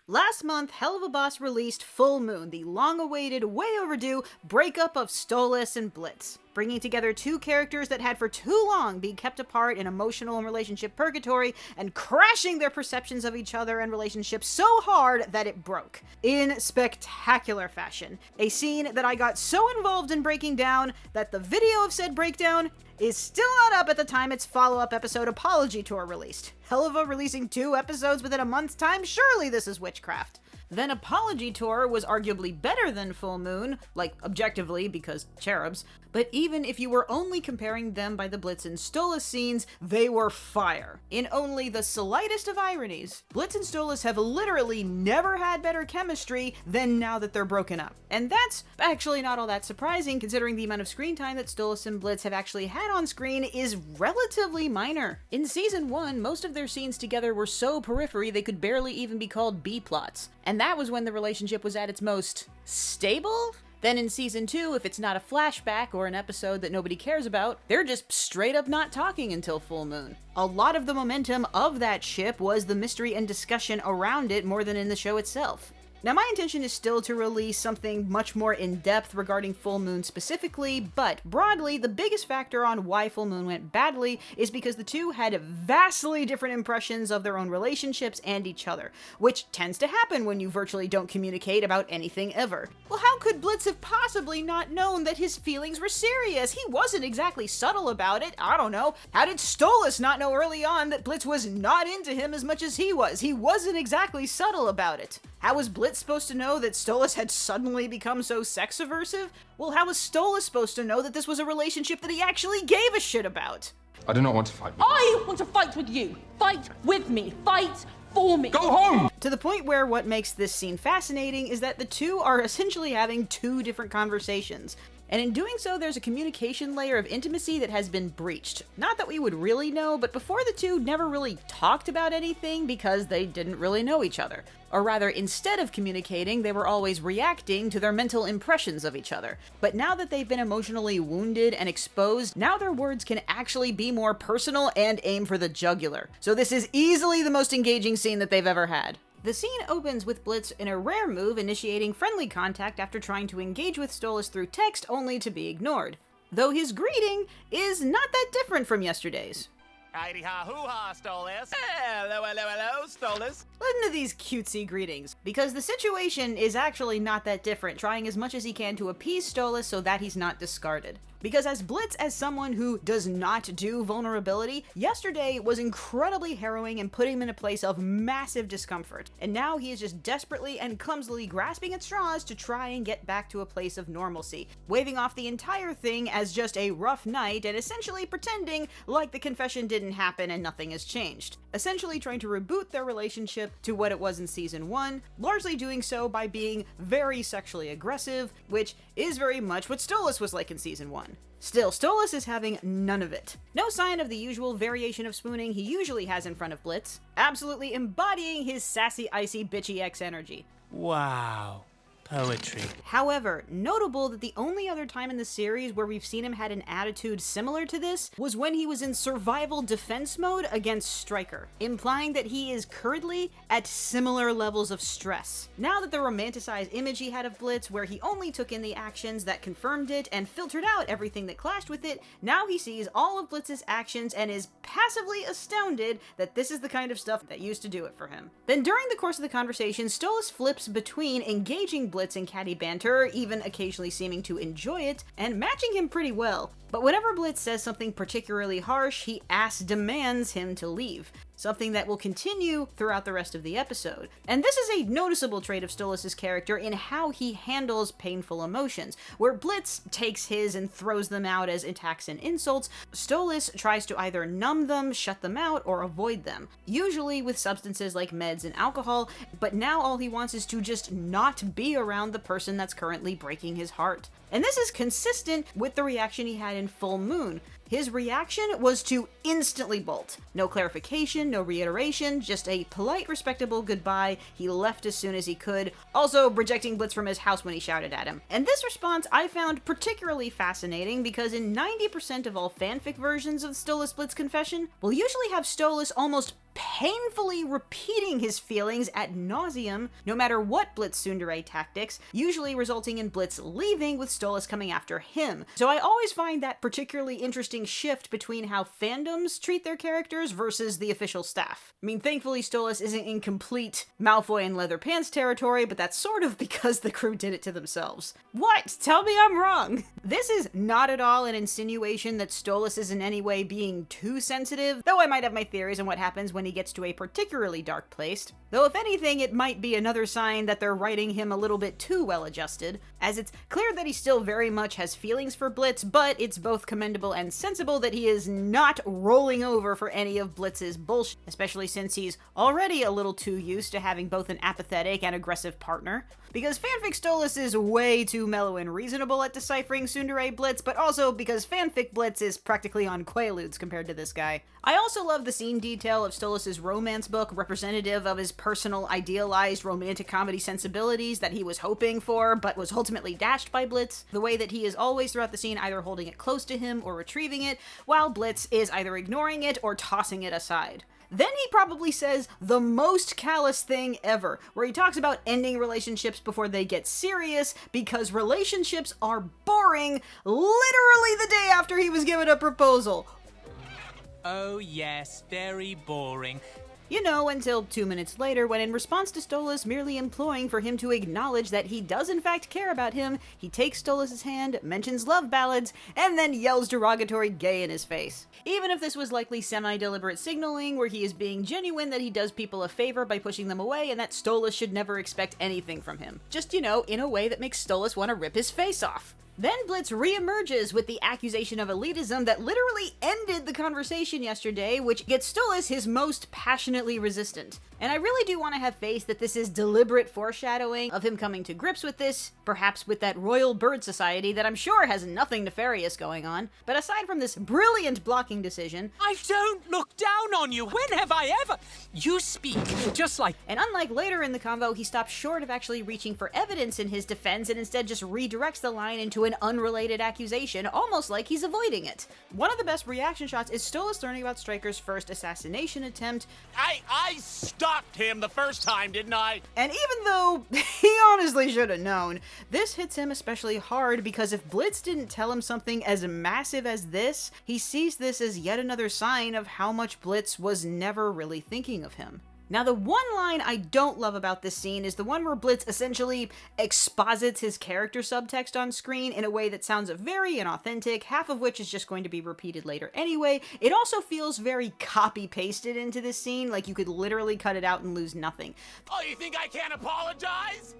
Last month, Helluva Boss released Full Moon, the long-awaited, way overdue breakup of Stoliz and Blitz, bringing together two characters that had for too long been kept apart in emotional and relationship purgatory, and crashing their perceptions of each other and relationships so hard that it broke. In spectacular fashion. A scene that I got so involved in breaking down that the video of said breakdown is still not up at the time its follow-up episode Apology Tour released. Helluva releasing 2 episodes within a month's time? Surely this is witchcraft. Then Apology Tour was arguably better than Full Moon, like objectively because cherubs, but even if you were only comparing them by the Blitz and Stoliz scenes, they were fire. In only the slightest of ironies, Blitz and Stoliz have literally never had better chemistry than now that they're broken up. And that's actually not all that surprising considering the amount of screen time that Stoliz and Blitz have actually had on screen is relatively minor. In season 1, most of their scenes together were so periphery they could barely even be called B-plots. And that was when the relationship was at its most stable? Then in season 2, if it's not a flashback or an episode that nobody cares about, they're just straight up not talking until Full Moon. A lot of the momentum of that ship was the mystery and discussion around it more than in the show itself. Now, my intention is still to release something much more in-depth regarding Full Moon specifically, but broadly, the biggest factor on why Full Moon went badly is because the two had vastly different impressions of their own relationships and each other, which tends to happen when you virtually don't communicate about anything ever. Well, how could Blitz have possibly not known that his feelings were serious? He wasn't exactly subtle about it. I don't know. How did Stoliz not know early on that Blitz was not into him as much as he was? He wasn't exactly subtle about it. How was Blitz supposed to know that Stoliz had suddenly become so sex-aversive? Well, how was Stoliz supposed to know that this was a relationship that he actually gave a shit about? I do not want to fight with you. I want to fight with you. Fight with me. Fight for me. Go home! To the point where what makes this scene fascinating is that the two are essentially having 2 different conversations. And in doing so, there's a communication layer of intimacy that has been breached. Not that we would really know, but before the two never really talked about anything because they didn't really know each other. Or rather, instead of communicating, they were always reacting to their mental impressions of each other. But now that they've been emotionally wounded and exposed, now their words can actually be more personal and aim for the jugular. So this is easily the most engaging scene that they've ever had. The scene opens with Blitz in a rare move initiating friendly contact after trying to engage with Stoliz through text only to be ignored. Though his greeting is not that different from yesterday's. Heidi ha hoo ha, Stoliz. Hello, hello, hello, Stoliz. Listen to these cutesy greetings, because the situation is actually not that different, trying as much as he can to appease Stoliz so that he's not discarded. Because as Blitz, as someone who does not do vulnerability, yesterday was incredibly harrowing and put him in a place of massive discomfort. And now he is just desperately and clumsily grasping at straws to try and get back to a place of normalcy, waving off the entire thing as just a rough night and essentially pretending like the confession didn't happen and nothing has changed. Essentially trying to reboot their relationship to what it was in season 1, largely doing so by being very sexually aggressive, which is very much what Stoliz was like in season 1. Still, Stoliz is having none of it. No sign of the usual variation of spooning he usually has in front of Blitz, absolutely embodying his sassy, icy, bitchy X energy. Wow. Poetry. However, notable that the only other time in the series where we've seen him had an attitude similar to this was when he was in survival defense mode against Stryker, implying that he is currently at similar levels of stress. Now that the romanticized image he had of Blitz, where he only took in the actions that confirmed it and filtered out everything that clashed with it, now he sees all of Blitz's actions and is passively astounded that this is the kind of stuff that used to do it for him. Then during the course of the conversation, Stoliz flips between engaging Blitz in catty banter, even occasionally seeming to enjoy it, and matching him pretty well. But whenever Blitz says something particularly harsh, he demands him to leave. Something that will continue throughout the rest of the episode. And this is a noticeable trait of Stoliz's character in how he handles painful emotions. Where Blitz takes his and throws them out as attacks and insults, Stoliz tries to either numb them, shut them out, or avoid them. Usually with substances like meds and alcohol, but now all he wants is to just not be around the person that's currently breaking his heart. And this is consistent with the reaction he had in Full Moon. His reaction was to instantly bolt. No clarification, no reiteration, just a polite, respectable goodbye. He left as soon as he could, also rejecting Blitz from his house when he shouted at him. And this response I found particularly fascinating because in 90% of all fanfic versions of Stoliz Blitz confession, we'll usually have Stoliz almost painfully repeating his feelings ad nauseum, no matter what Blitz tsundere tactics, usually resulting in Blitz leaving with Stoliz coming after him. So I always find that particularly interesting shift between how fandoms treat their characters versus the official staff. I mean, thankfully Stoliz isn't in complete Malfoy and Leather Pants territory, but that's sort of because the crew did it to themselves. What? Tell me I'm wrong! This is not at all an insinuation that Stoliz is in any way being too sensitive, though I might have my theories on what happens when he gets to a particularly dark place. Though if anything, it might be another sign that they're writing him a little bit too well adjusted, as it's clear that he still very much has feelings for Blitz, but it's both commendable and sensible that he is not rolling over for any of Blitz's bullshit, especially since he's already a little too used to having both an apathetic and aggressive partner. Because fanfic Stoliz is way too mellow and reasonable at deciphering tsundere Blitz, but also because fanfic Blitz is practically on Quaaludes compared to this guy. I also love the scene detail of Stoliz's romance book, representative of his personal idealized romantic comedy sensibilities that he was hoping for, but was ultimately dashed by Blitz. The way that he is always throughout the scene either holding it close to him or retrieving it, while Blitz is either ignoring it or tossing it aside. Then he probably says the most callous thing ever, where he talks about ending relationships before they get serious because relationships are boring, literally the day after he was given a proposal. Oh yes, very boring. You know, until 2 minutes later, when in response to Stoliz merely imploring for him to acknowledge that he does in fact care about him, he takes Stoliz's hand, mentions love ballads, and then yells derogatory gay in his face. Even if this was likely semi-deliberate signaling, where he is being genuine that he does people a favor by pushing them away and that Stoliz should never expect anything from him. Just, you know, in a way that makes Stoliz want to rip his face off. Then Blitz re-emerges with the accusation of elitism that literally ended the conversation yesterday, which gets Stoliz his most passionately resistant. And I really do want to have faith that this is deliberate foreshadowing of him coming to grips with this, perhaps with that Royal Bird Society that I'm sure has nothing nefarious going on. But aside from this brilliant blocking decision, I don't look down on you. When have I ever? You speak just like... And unlike later in the convo, he stops short of actually reaching for evidence in his defense and instead just redirects the line into an unrelated accusation, almost like he's avoiding it. One of the best reaction shots is Stoliz learning about Stryker's first assassination attempt. I stopped him the first time, didn't I? And even though he honestly should have known, this hits him especially hard because if Blitz didn't tell him something as massive as this, he sees this as yet another sign of how much Blitz was never really thinking of him. Now, the one line I don't love about this scene is the one where Blitz essentially exposits his character subtext on screen in a way that sounds very inauthentic, half of which is just going to be repeated later anyway. It also feels very copy-pasted into this scene, like you could literally cut it out and lose nothing. Oh, you think I can't apologize?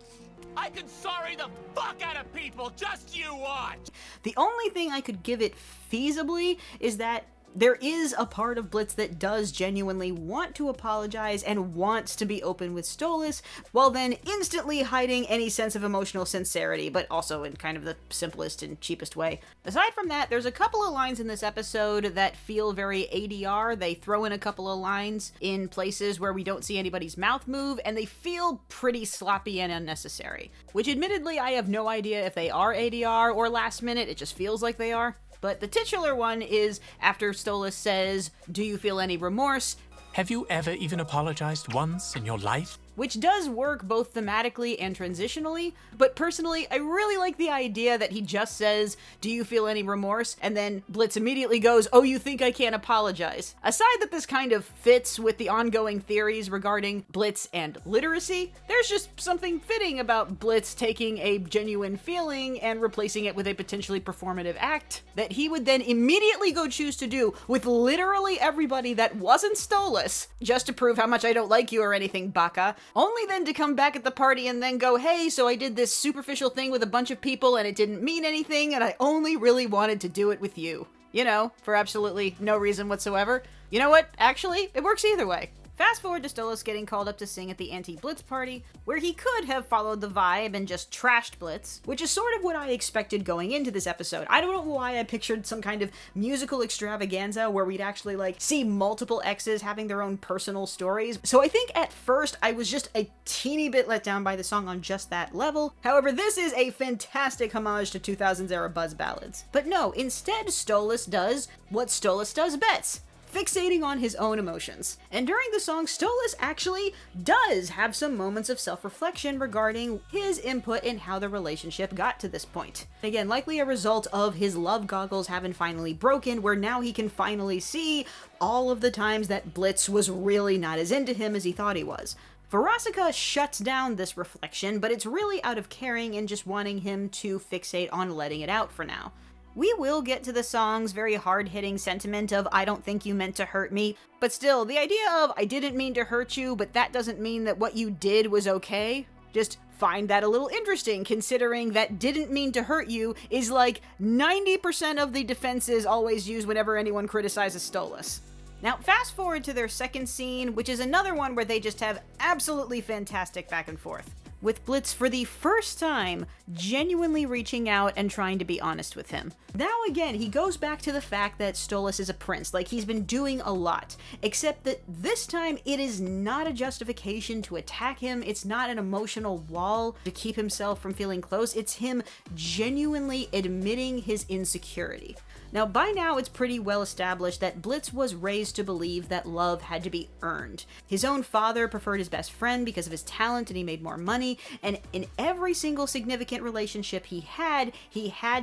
I can sorry the fuck out of people, just you watch! The only thing I could give it feasibly is that there is a part of Blitz that does genuinely want to apologize and wants to be open with Stoliz, while then instantly hiding any sense of emotional sincerity, but also in kind of the simplest and cheapest way. Aside from that, there's a couple of lines in this episode that feel very ADR. They throw in a couple of lines in places where we don't see anybody's mouth move, and they feel pretty sloppy and unnecessary. Which admittedly, I have no idea if they are ADR or last minute, it just feels like they are. But the titular one is after Stoliz says, "Do you feel any remorse?" Have you ever even apologized once in your life? Which does work both thematically and transitionally, but personally, I really like the idea that he just says, "Do you feel any remorse?" and then Blitz immediately goes, "Oh, you think I can't apologize?" Aside that this kind of fits with the ongoing theories regarding Blitz and literacy, there's just something fitting about Blitz taking a genuine feeling and replacing it with a potentially performative act that he would then immediately go choose to do with literally everybody that wasn't Stoliz, just to prove how much I don't like you or anything, baka. Only then to come back at the party and then go, "Hey, so I did this superficial thing with a bunch of people and it didn't mean anything and I only really wanted to do it with you." You know, for absolutely no reason whatsoever. You know what? Actually, it works either way. Fast forward to Stoliz getting called up to sing at the anti-Blitz party, where he could have followed the vibe and just trashed Blitz, which is sort of what I expected going into this episode. I don't know why I pictured some kind of musical extravaganza where we'd actually, see multiple exes having their own personal stories. So I think at first I was just a teeny bit let down by the song on just that level. However, this is a fantastic homage to 2000s era buzz ballads. But no, instead Stoliz does what Stoliz does best. fixating on his own emotions. And during the song, Stoliz actually does have some moments of self-reflection regarding his input in how the relationship got to this point. Again, likely a result of his love goggles having finally broken, where now he can finally see all of the times that Blitz was really not as into him as he thought he was. Veronica shuts down this reflection, but it's really out of caring and just wanting him to fixate on letting it out for now. We will get to the song's very hard-hitting sentiment of "I don't think you meant to hurt me," but still, the idea of "I didn't mean to hurt you, but that doesn't mean that what you did was okay," just find that a little interesting, considering that "didn't mean to hurt you" is like 90% of the defenses always used whenever anyone criticizes Stoliz. Now, fast forward to their second scene, which is another one where they just have absolutely fantastic back and forth, with Blitz for the first time genuinely reaching out and trying to be honest with him. Now again, he goes back to the fact that Stoliz is a prince, like he's been doing a lot, except that this time it is not a justification to attack him, it's not an emotional wall to keep himself from feeling close, it's him genuinely admitting his insecurity. Now, by now, it's pretty well established that Blitz was raised to believe that love had to be earned. His own father preferred his best friend because of his talent and he made more money, and in every single significant relationship he had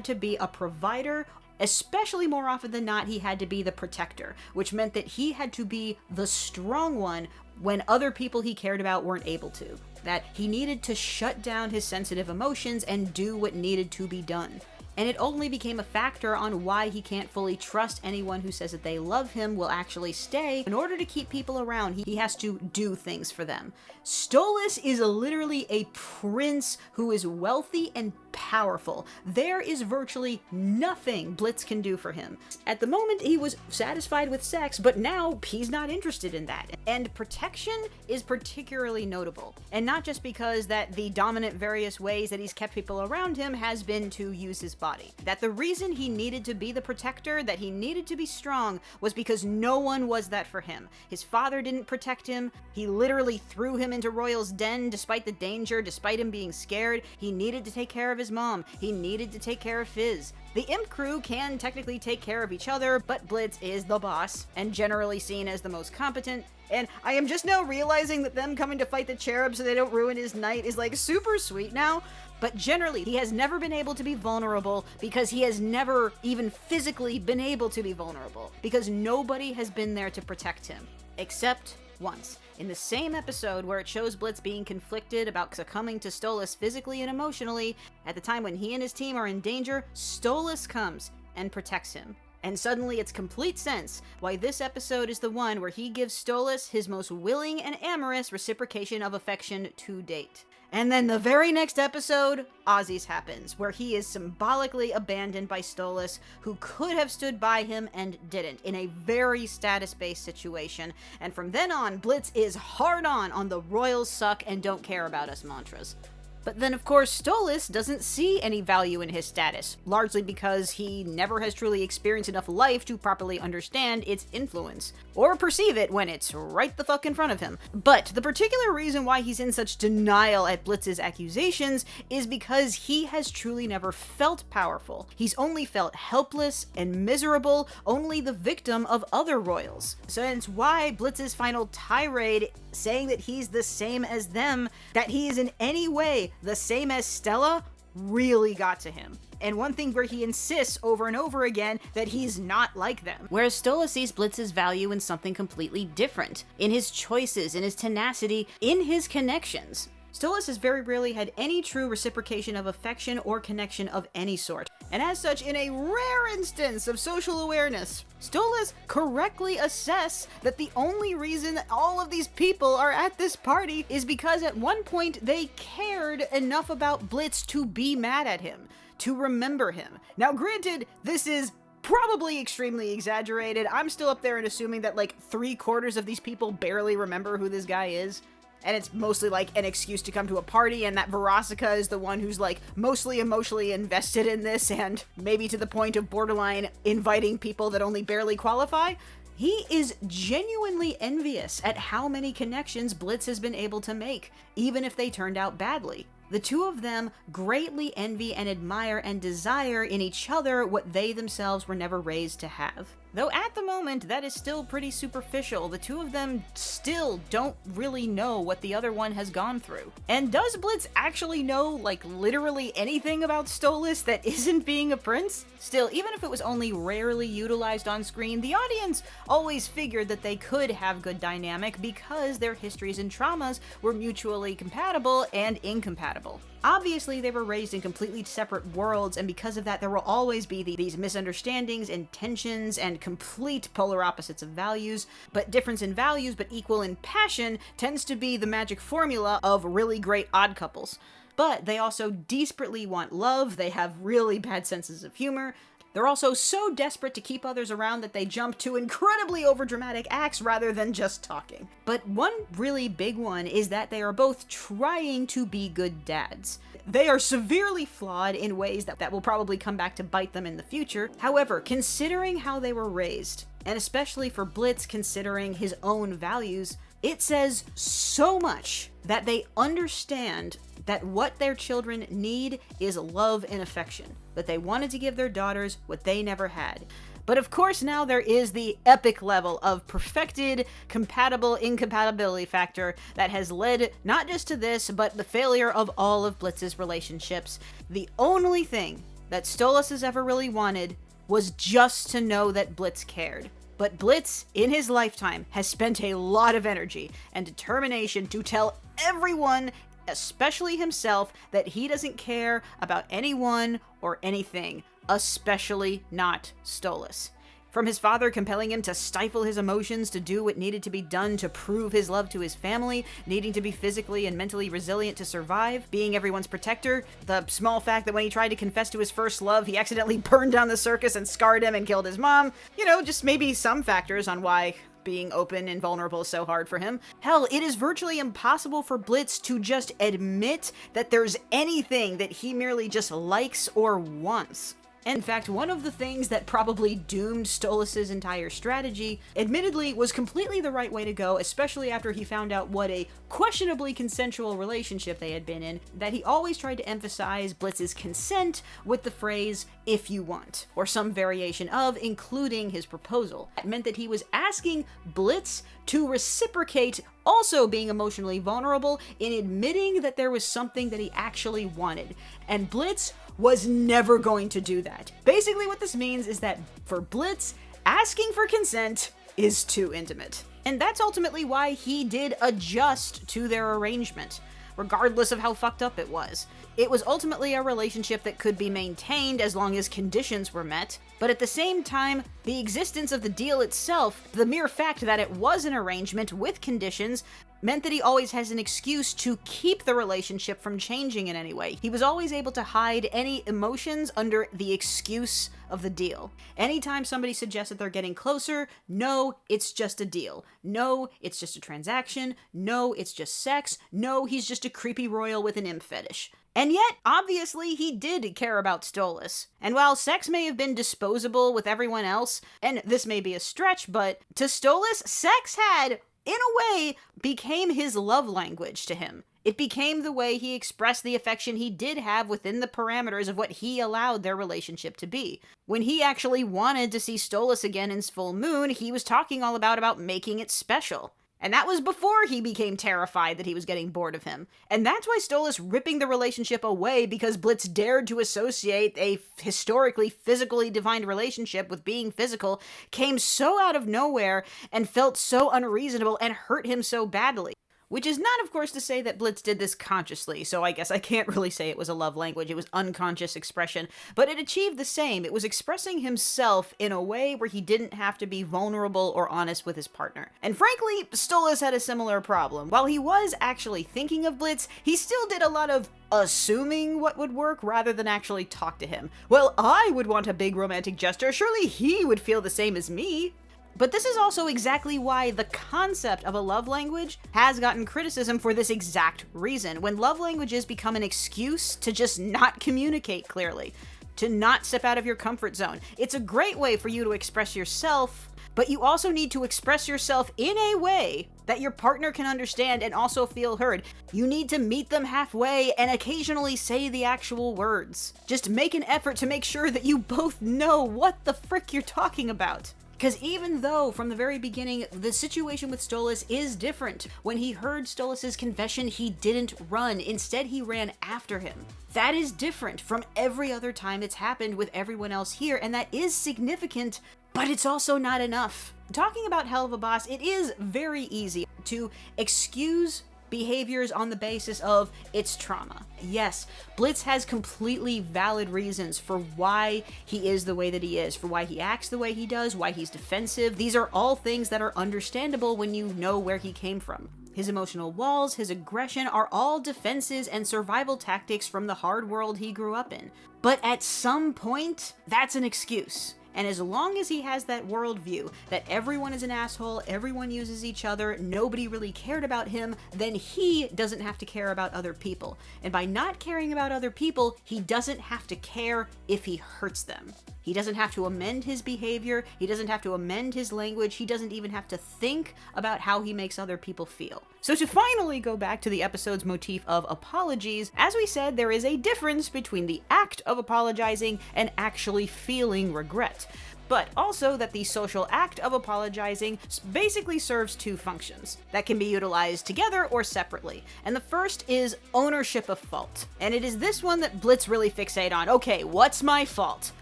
to be a provider. Especially more often than not, he had to be the protector, which meant that he had to be the strong one when other people he cared about weren't able to. That he needed to shut down his sensitive emotions and do what needed to be done. And it only became a factor on why he can't fully trust anyone who says that they love him will actually stay. In order to keep people around, he has to do things for them. Stoliz is literally a prince who is wealthy and powerful. There is virtually nothing Blitz can do for him. At the moment, he was satisfied with sex, but now he's not interested in that. And protection is particularly notable. And not just because that the dominant various ways that he's kept people around him has been to use his body. That the reason he needed to be the protector, that he needed to be strong, was because no one was that for him. His father didn't protect him. He literally threw him into Royal's den despite the danger, despite him being scared. He needed to take care of his mom. He needed to take care of Fizz. The imp crew can technically take care of each other, but Blitz is the boss, and generally seen as the most competent. And I am just now realizing that them coming to fight the cherub so they don't ruin his night is like super sweet now. But generally, he has never been able to be vulnerable because he has never even physically been able to be vulnerable, because nobody has been there to protect him. Except once. In the same episode where it shows Blitz being conflicted about succumbing to Stoliz physically and emotionally, at the time when he and his team are in danger, Stoliz comes and protects him. And suddenly it's complete sense why this episode is the one where he gives Stoliz his most willing and amorous reciprocation of affection to date. And then the very next episode, Ozzy's happens, where he is symbolically abandoned by Stoliz, who could have stood by him and didn't, in a very status-based situation. And from then on, Blitz is hard on the Royals suck and don't care about us mantras. But then, of course, Stoliz doesn't see any value in his status, largely because he never has truly experienced enough life to properly understand its influence, or perceive it when it's right the fuck in front of him. But the particular reason why he's in such denial at Blitz's accusations is because he has truly never felt powerful. He's only felt helpless and miserable, only the victim of other royals. So it's why Blitz's final tirade, saying that he's the same as them, that he is in any way the same as Stella, really got to him. And one thing where he insists over and over again that he's not like them. Whereas Stoliz sees Blitz's value in something completely different. In his choices, in his tenacity, in his connections. Stoliz has very rarely had any true reciprocation of affection or connection of any sort. And as such, in a rare instance of social awareness, Stoliz correctly assess that the only reason that all of these people are at this party is because at one point they cared enough about Blitz to be mad at him, to remember him. Now granted, this is probably extremely exaggerated. I'm still up there and assuming that like 3/4 of these people barely remember who this guy is. And it's mostly like an excuse to come to a party, and that Veronica is the one who's like mostly emotionally invested in this, and maybe to the point of borderline inviting people that only barely qualify. He is genuinely envious at how many connections Blitz has been able to make, even if they turned out badly. The two of them greatly envy and admire and desire in each other what they themselves were never raised to have. Though at the moment, that is still pretty superficial. The two of them still don't really know what the other one has gone through. And does Blitz actually know, like, literally anything about Stoliz that isn't being a prince? Still, even if it was only rarely utilized on screen, the audience always figured that they could have good dynamic because their histories and traumas were mutually compatible and incompatible. Obviously, they were raised in completely separate worlds, and because of that, there will always be these misunderstandings and tensions and complete polar opposites of values. But difference in values, but equal in passion, tends to be the magic formula of really great odd couples. But they also desperately want love, they have really bad senses of humor. They're also so desperate to keep others around that they jump to incredibly overdramatic acts rather than just talking. But one really big one is that they are both trying to be good dads. They are severely flawed in ways that will probably come back to bite them in the future. However, considering how they were raised, and especially for Blitz considering his own values, it says so much that they understand that what their children need is love and affection, that they wanted to give their daughters what they never had. But of course now there is the epic level of perfected, compatible incompatibility factor that has led not just to this, but the failure of all of Blitz's relationships. The only thing that Stoliz has ever really wanted was just to know that Blitz cared. But Blitz, in his lifetime, has spent a lot of energy and determination to tell everyone, especially himself, that he doesn't care about anyone or anything, especially not Stoliz. From his father compelling him to stifle his emotions to do what needed to be done to prove his love to his family, needing to be physically and mentally resilient to survive, being everyone's protector, the small fact that when he tried to confess to his first love, he accidentally burned down the circus and scarred him and killed his mom. You know, just maybe some factors on why being open and vulnerable is so hard for him. Hell, it is virtually impossible for Blitz to just admit that there's anything that he merely just likes or wants. In fact, one of the things that probably doomed Stoliz's entire strategy, admittedly, was completely the right way to go, especially after he found out what a questionably consensual relationship they had been in, that he always tried to emphasize Blitz's consent with the phrase, "if you want," or some variation of, including his proposal. That meant that he was asking Blitz to reciprocate also being emotionally vulnerable in admitting that there was something that he actually wanted. And Blitz was never going to do that. Basically what this means is that for Blitz, asking for consent is too intimate. And that's ultimately why he did adjust to their arrangement, regardless of how fucked up it was. It was ultimately a relationship that could be maintained as long as conditions were met, but at the same time, the existence of the deal itself, the mere fact that it was an arrangement with conditions, meant that he always has an excuse to keep the relationship from changing in any way. He was always able to hide any emotions under the excuse of the deal. Anytime somebody suggests that they're getting closer, no, it's just a deal. No, it's just a transaction. No, it's just sex. No, he's just a creepy royal with an imp fetish. And yet, obviously, he did care about Stoliz. And while sex may have been disposable with everyone else, and this may be a stretch, but to Stoliz, sex had, in a way, became his love language to him. It became the way he expressed the affection he did have within the parameters of what he allowed their relationship to be. When he actually wanted to see Stoliz again in his full moon, he was talking all about making it special. And that was before he became terrified that he was getting bored of him. And that's why Stoliz ripping the relationship away, because Blitz dared to associate a historically physically defined relationship with being physical, came so out of nowhere and felt so unreasonable and hurt him so badly. Which is not, of course, to say that Blitz did this consciously, so I guess I can't really say it was a love language, it was unconscious expression, but it achieved the same. It was expressing himself in a way where he didn't have to be vulnerable or honest with his partner. And frankly, Stoliz had a similar problem. While he was actually thinking of Blitz, he still did a lot of assuming what would work rather than actually talk to him. Well, I would want a big romantic gesture, surely he would feel the same as me. But this is also exactly why the concept of a love language has gotten criticism for this exact reason. When love languages become an excuse to just not communicate clearly, to not step out of your comfort zone. It's a great way for you to express yourself, but you also need to express yourself in a way that your partner can understand and also feel heard. You need to meet them halfway and occasionally say the actual words. Just make an effort to make sure that you both know what the frick you're talking about. Because even though, from the very beginning, the situation with Stoliz is different, when he heard Stoliz's confession, he didn't run. Instead, he ran after him. That is different from every other time it's happened with everyone else here, and that is significant, but it's also not enough. Talking about Helluva Boss, it is very easy to excuse behaviors on the basis of its trauma. Yes, Blitz has completely valid reasons for why he is the way that he is, for why he acts the way he does, why he's defensive. These are all things that are understandable when you know where he came from. His emotional walls, his aggression are all defenses and survival tactics from the hard world he grew up in. But at some point, that's an excuse. And as long as he has that worldview, that everyone is an asshole, everyone uses each other, nobody really cared about him, then he doesn't have to care about other people. And by not caring about other people, he doesn't have to care if he hurts them. He doesn't have to amend his behavior, he doesn't have to amend his language, he doesn't even have to think about how he makes other people feel. So to finally go back to the episode's motif of apologies, as we said, there is a difference between the act of apologizing and actually feeling regret. But also that the social act of apologizing basically serves two functions that can be utilized together or separately. And the first is ownership of fault. And it is this one that Blitz really fixate on. Okay, what's my fault?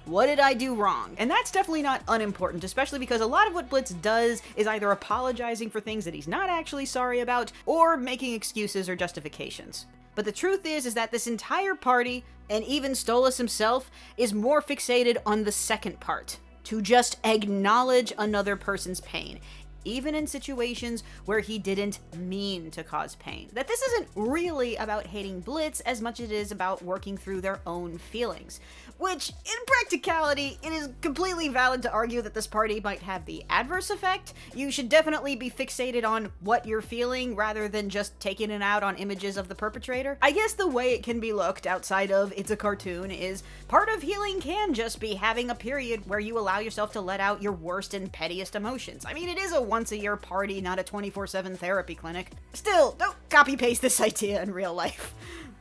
What did I do wrong? And that's definitely not unimportant, especially because a lot of what Blitz does is either apologizing for things that he's not actually sorry about, or making excuses or justifications. But the truth is that this entire party, and even Stoliz himself, is more fixated on the second part. To just acknowledge another person's pain, even in situations where he didn't mean to cause pain. That this isn't really about hating Blitz as much as it is about working through their own feelings. Which, in practicality, it is completely valid to argue that this party might have the adverse effect. You should definitely be fixated on what you're feeling rather than just taking it out on images of the perpetrator. I guess the way it can be looked outside of it's a cartoon is part of healing can just be having a period where you allow yourself to let out your worst and pettiest emotions. I mean, it is a once-a-year party, not a 24/7 therapy clinic. Still, don't copy-paste this idea in real life.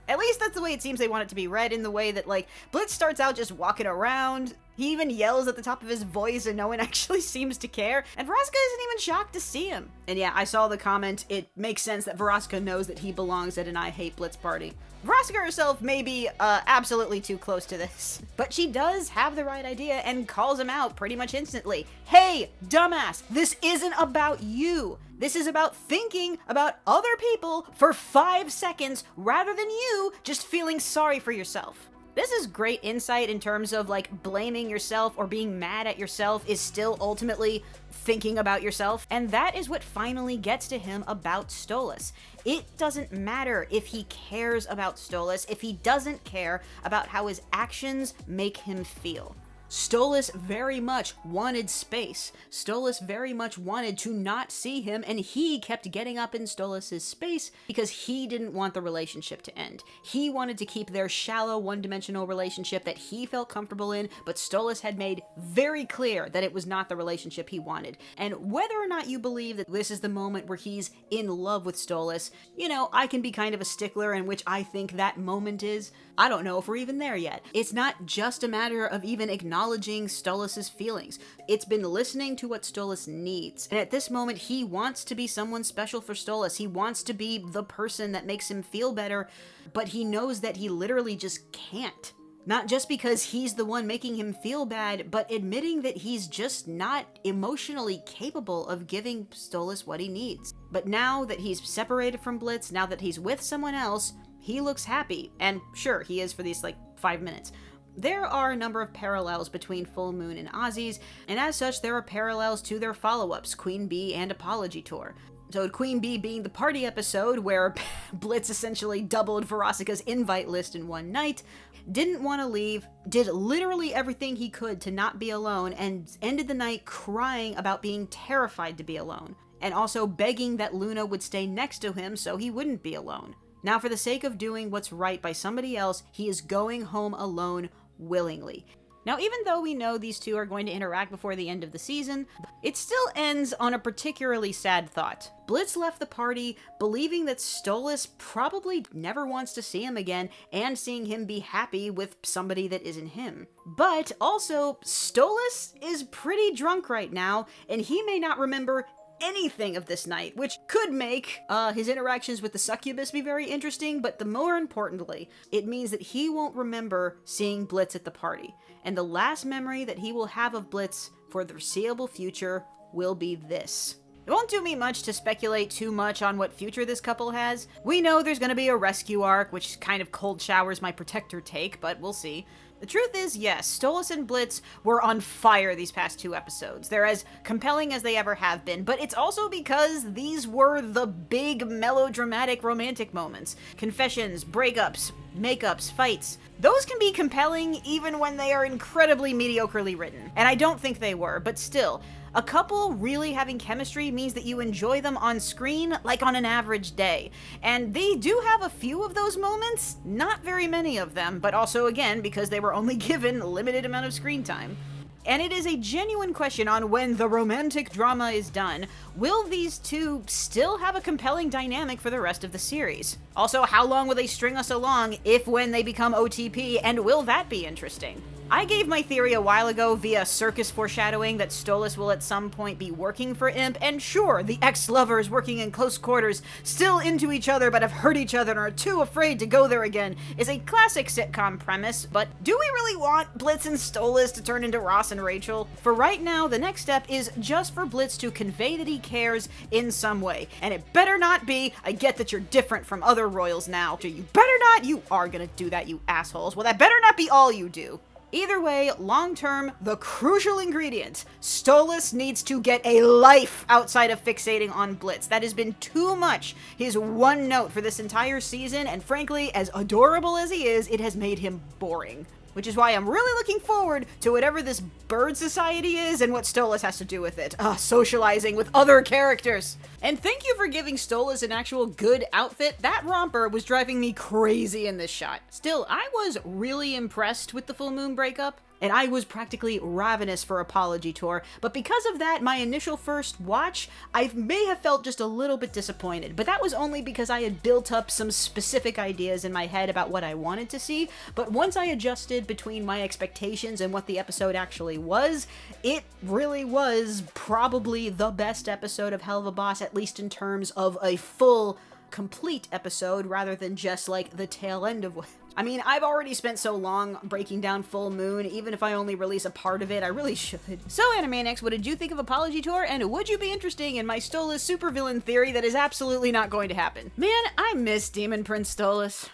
At least that's the way it seems they want it to be read, in the way that, like, Blitz starts out just walking around. He even yells at the top of his voice and no one actually seems to care. And Veronica isn't even shocked to see him. And yeah, I saw the comment. It makes sense that Veronica knows that he belongs at an I Hate Blitz party. Veronica herself may be absolutely too close to this, but she does have the right idea and calls him out pretty much instantly. Hey, dumbass, this isn't about you. This is about thinking about other people for 5 seconds rather than you just feeling sorry for yourself. This is great insight in terms of, like, blaming yourself or being mad at yourself is still ultimately thinking about yourself. And that is what finally gets to him about Stoliz. It doesn't matter if he cares about Stoliz, if he doesn't care about how his actions make him feel. Stoliz very much wanted space. Stoliz very much wanted to not see him, and he kept getting up in Stoliz's space because he didn't want the relationship to end. He wanted to keep their shallow, one-dimensional relationship that he felt comfortable in, but Stoliz had made very clear that it was not the relationship he wanted. And whether or not you believe that this is the moment where he's in love with Stoliz, you know, I can be kind of a stickler in which I think that moment is. I don't know if we're even there yet. It's not just a matter of even acknowledging Stoliz's feelings. It's been listening to what Stoliz needs. And at this moment, he wants to be someone special for Stoliz. He wants to be the person that makes him feel better, but he knows that he literally just can't. Not just because he's the one making him feel bad, but admitting that he's just not emotionally capable of giving Stoliz what he needs. But now that he's separated from Blitz, now that he's with someone else, he looks happy, and sure, he is for these, 5 minutes. There are a number of parallels between Full Moon and Ozzy's, and as such, there are parallels to their follow-ups, Queen Bee and Apology Tour. So Queen Bee being the party episode, where Blitz essentially doubled Veronica's invite list in one night, didn't want to leave, did literally everything he could to not be alone, and ended the night crying about being terrified to be alone, and also begging that Luna would stay next to him so he wouldn't be alone. Now, for the sake of doing what's right by somebody else, he is going home alone willingly. Now, even though we know these two are going to interact before the end of the season, It still ends on a particularly sad thought. Blitz left the party believing that Stoliz probably never wants to see him again, and seeing him be happy with somebody that isn't him. But also, Stoliz is pretty drunk right now, and he may not remember anything of this night, which could make his interactions with the succubus be very interesting, but the more importantly, it means that he won't remember seeing Blitz at the party. And the last memory that he will have of Blitz for the foreseeable future will be this. It won't do me much to speculate too much on what future this couple has. We know there's gonna be a rescue arc, which kind of cold showers my protector take, but we'll see. The truth is, yes, Stoliz and Blitz were on fire these past 2 episodes. They're as compelling as they ever have been, but it's also because these were the big melodramatic romantic moments. Confessions, breakups, makeups, fights. Those can be compelling even when they are incredibly mediocrely written. And I don't think they were, but still, a couple really having chemistry means that you enjoy them on screen like on an average day. And they do have a few of those moments, not very many of them, but also again because they were only given a limited amount of screen time. And it is a genuine question on when the romantic drama is done, will these two still have a compelling dynamic for the rest of the series? Also, how long will they string us along if when they become OTP, and will that be interesting? I gave my theory a while ago via circus foreshadowing that Stoliz will at some point be working for Imp, and sure, the ex-lovers working in close quarters, still into each other but have hurt each other and are too afraid to go there again, is a classic sitcom premise, but do we really want Blitz and Stoliz to turn into Ross and Rachel? For right now, the next step is just for Blitz to convey that he cares in some way, and it better not be, I get that you're different from other royals now, you better not, you are gonna do that, you assholes, well that better not be all you do. Either way, long-term, the crucial ingredient, Stoliz needs to get a life outside of fixating on Blitz. That has been too much his one note for this entire season, and frankly, as adorable as he is, it has made him boring. Which is why I'm really looking forward to whatever this bird society is and what Stoliz has to do with it. Socializing with other characters. And thank you for giving Stoliz an actual good outfit. That romper was driving me crazy in this shot. Still, I was really impressed with the full moon breakup, and I was practically ravenous for Apology Tour, but because of that, my initial first watch, I may have felt just a little bit disappointed, but that was only because I had built up some specific ideas in my head about what I wanted to see, but once I adjusted between my expectations and what the episode actually was, it really was probably the best episode of Helluva Boss, at least in terms of a full, complete episode, rather than just like the tail end of what... I mean, I've already spent so long breaking down Full Moon, even if I only release a part of it, I really should. So, Animaniacs, what did you think of Apology Tour, and would you be interested in my Stoliz supervillain theory that is absolutely not going to happen? Man, I miss Demon Prince Stoliz.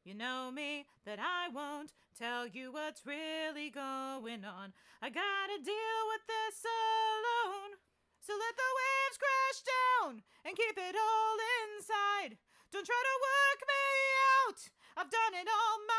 You know me, that I won't tell you what's really going on. I gotta deal with this alone. So let the waves crash down and keep it all inside. Don't try to work me out. I've done it all my